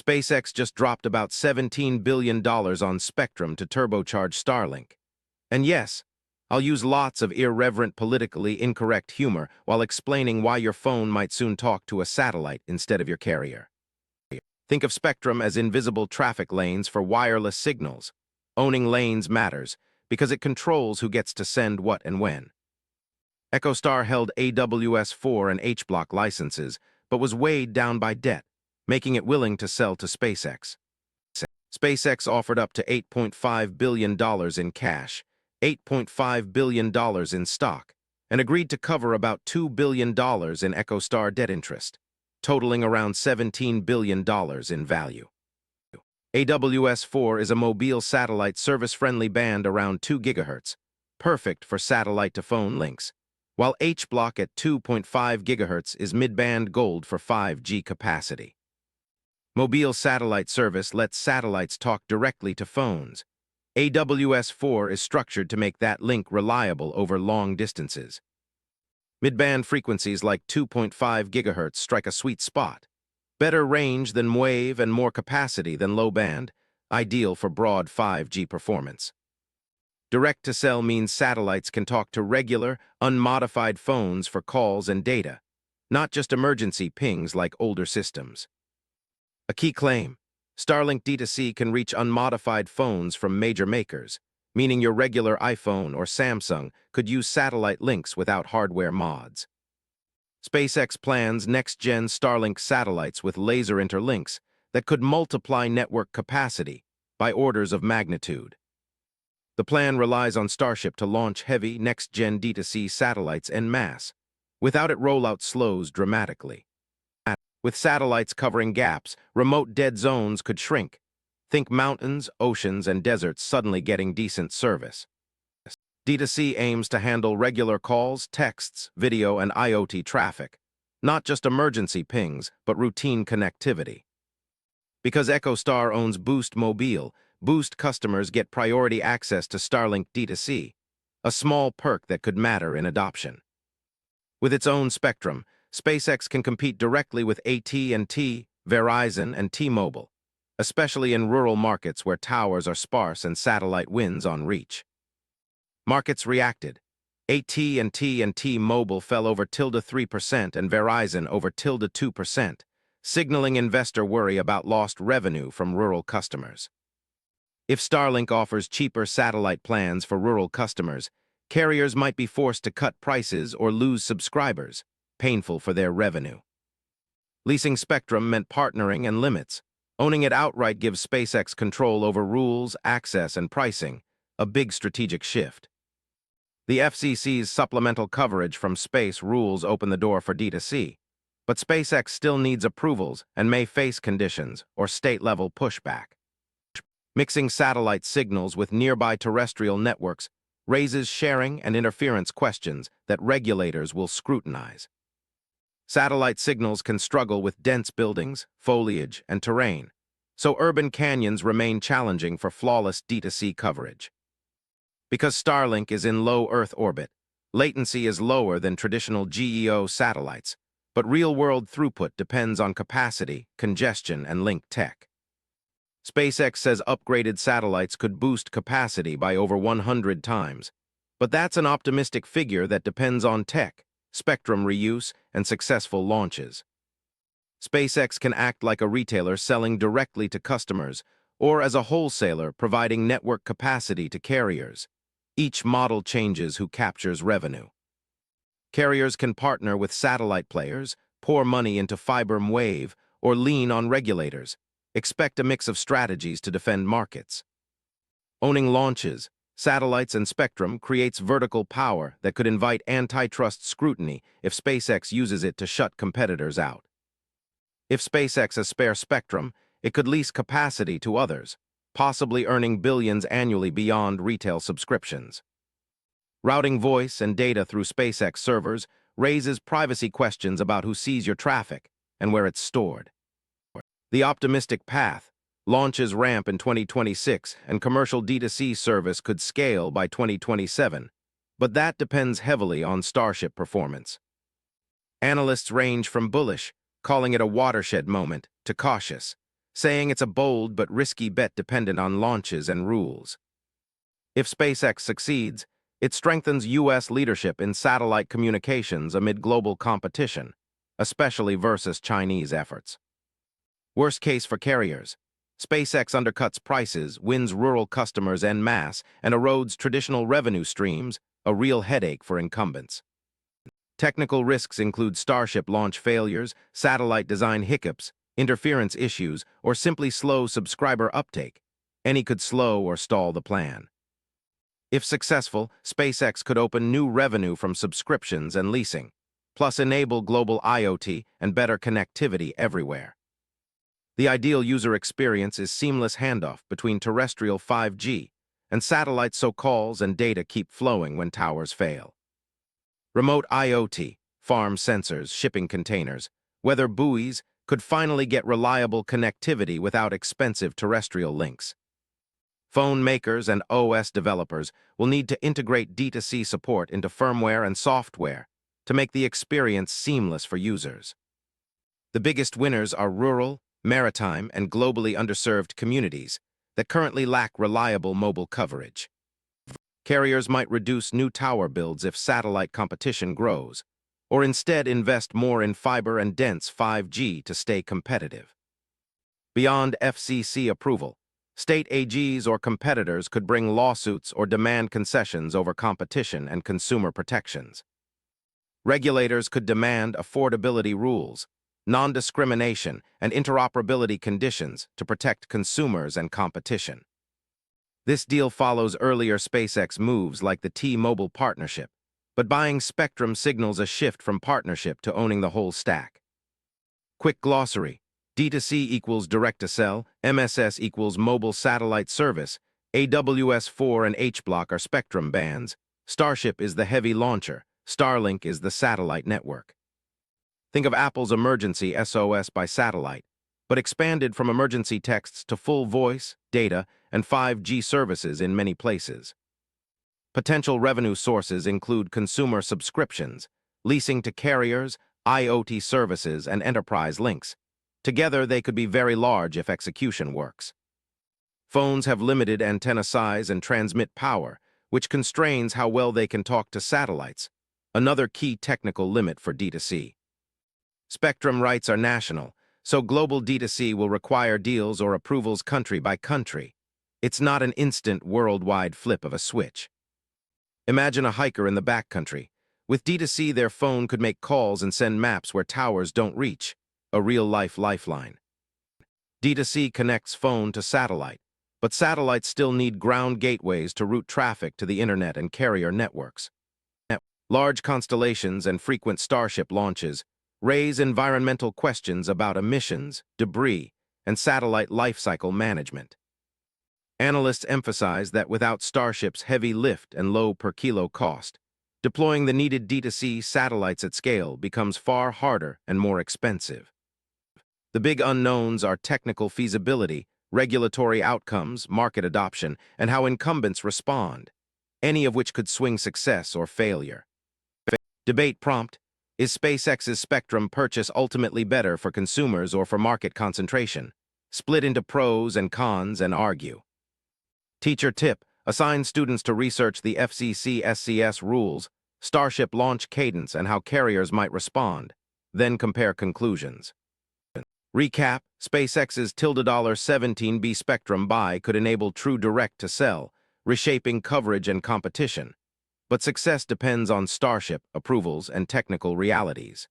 SpaceX just dropped about $17 billion on spectrum to turbocharge Starlink. And yes, I'll use lots of irreverent, politically incorrect humor while explaining why your phone might soon talk to a satellite instead of your carrier. Think of spectrum as invisible traffic lanes for wireless signals. Owning lanes matters because it controls who gets to send what and when. EchoStar held AWS-4 and H-Block licenses, but was weighed down by debt, making it willing to sell to SpaceX. SpaceX offered up to $8.5 billion in cash, $8.5 billion in stock, and agreed to cover about $2 billion in EchoStar debt interest, totaling around $17 billion in value. AWS-4 is a mobile satellite service-friendly band around 2 GHz, perfect for satellite-to-phone links, while H-Block at 2.5 GHz is mid-band gold for 5G capacity. Mobile satellite service lets satellites talk directly to phones. AWS-4 is structured to make that link reliable over long distances. Mid-band frequencies like 2.5 GHz strike a sweet spot. Better range than wave and more capacity than low band, ideal for broad 5G performance. Direct-to-cell means satellites can talk to regular, unmodified phones for calls and data, not just emergency pings like older systems. A key claim: Starlink D2C can reach unmodified phones from major makers, meaning your regular iPhone or Samsung could use satellite links without hardware mods. SpaceX plans next-gen Starlink satellites with laser interlinks that could multiply network capacity by orders of magnitude. The plan relies on Starship to launch heavy next-gen D2C satellites en masse. Without it, rollout slows dramatically. With satellites covering gaps, remote dead zones could shrink. Think mountains, oceans, and deserts suddenly getting decent service. D2C aims to handle regular calls, texts, video, and IoT traffic, not just emergency pings, but routine connectivity. Because EchoStar owns Boost Mobile, Boost customers get priority access to Starlink D2C, a small perk that could matter in adoption. With its own spectrum, SpaceX can compete directly with AT&T, Verizon, and T-Mobile, especially in rural markets where towers are sparse and satellite wins on reach. Markets reacted. AT&T and T-Mobile fell over 3% and Verizon over 2%, signaling investor worry about lost revenue from rural customers. If Starlink offers cheaper satellite plans for rural customers, carriers might be forced to cut prices or lose subscribers, painful for their revenue. Leasing spectrum meant partnering and limits. Owning it outright gives SpaceX control over rules, access, and pricing, a big strategic shift. The FCC's supplemental coverage from space rules open the door for D2C, but SpaceX still needs approvals and may face conditions or state-level pushback. Mixing satellite signals with nearby terrestrial networks raises sharing and interference questions that regulators will scrutinize. Satellite signals can struggle with dense buildings, foliage, and terrain, so urban canyons remain challenging for flawless D2C coverage. Because Starlink is in low Earth orbit, latency is lower than traditional GEO satellites, but real-world throughput depends on capacity, congestion, and link tech. SpaceX says upgraded satellites could boost capacity by over 100 times, but that's an optimistic figure that depends on tech, spectrum reuse, and successful launches. SpaceX can act like a retailer selling directly to customers, or as a wholesaler providing network capacity to carriers. Each model changes who captures revenue. Carriers can partner with satellite players, pour money into fiber wave, or lean on regulators. Expect a mix of strategies to defend markets. Owning launches, satellites, and spectrum creates vertical power that could invite antitrust scrutiny if SpaceX uses it to shut competitors out. If SpaceX has spare spectrum, it could lease capacity to others, possibly earning billions annually beyond retail subscriptions. Routing voice and data through SpaceX servers raises privacy questions about who sees your traffic and where it's stored. The optimistic path: launches ramp in 2026 and commercial D2C service could scale by 2027, but that depends heavily on Starship performance. Analysts range from bullish, calling it a watershed moment, to cautious, saying it's a bold but risky bet dependent on launches and rules. If SpaceX succeeds, it strengthens U.S. leadership in satellite communications amid global competition, especially versus Chinese efforts. Worst case for carriers. SpaceX undercuts prices, wins rural customers en masse, and erodes traditional revenue streams, a real headache for incumbents. Technical risks include Starship launch failures, satellite design hiccups, interference issues, or simply slow subscriber uptake. Any could slow or stall the plan. If successful, SpaceX could open new revenue from subscriptions and leasing, plus enable global IoT and better connectivity everywhere. The ideal user experience is seamless handoff between terrestrial 5G and satellites so calls and data keep flowing when towers fail. Remote IoT, farm sensors, shipping containers, weather buoys could finally get reliable connectivity without expensive terrestrial links. Phone makers and OS developers will need to integrate D2C support into firmware and software to make the experience seamless for users. The biggest winners are rural, maritime, and globally underserved communities that currently lack reliable mobile coverage. Carriers might reduce new tower builds if satellite competition grows, or instead invest more in fiber and dense 5G to stay competitive. Beyond FCC approval, state AGs or competitors could bring lawsuits or demand concessions over competition and consumer protections. Regulators could demand affordability rules, non-discrimination, and interoperability conditions to protect consumers and competition. This deal follows earlier SpaceX moves like the T-Mobile partnership, but buying spectrum signals a shift from partnership to owning the whole stack. Quick glossary: D2C equals direct-to-cell, MSS equals mobile satellite service, AWS-4 and H-Block are spectrum bands, Starship is the heavy launcher, Starlink is the satellite network. Think of Apple's emergency SOS by satellite, but expanded from emergency texts to full voice, data, and 5G services in many places. Potential revenue sources include consumer subscriptions, leasing to carriers, IoT services, and enterprise links. Together, they could be very large if execution works. Phones have limited antenna size and transmit power, which constrains how well they can talk to satellites, another key technical limit for D2C. Spectrum rights are national, so global D2C will require deals or approvals country by country. It's not an instant worldwide flip of a switch. Imagine a hiker in the backcountry. With D2C, their phone could make calls and send maps where towers don't reach, a real-life lifeline. D2C connects phone to satellite, but satellites still need ground gateways to route traffic to the internet and carrier networks. Large constellations and frequent Starship launches raise environmental questions about emissions, debris, and satellite lifecycle management. Analysts emphasize that without Starship's heavy lift and low per-kilo cost, deploying the needed D2C satellites at scale becomes far harder and more expensive. The big unknowns are technical feasibility, regulatory outcomes, market adoption, and how incumbents respond, any of which could swing success or failure. Debate prompt: is SpaceX's spectrum purchase ultimately better for consumers or for market concentration? Split into pros and cons and argue. Teacher tip: assign students to research the FCC SCS rules, Starship launch cadence, and how carriers might respond. Then compare conclusions. Recap: SpaceX's $17B spectrum buy could enable true direct-to-cell, reshaping coverage and competition. But success depends on Starship approvals and technical realities.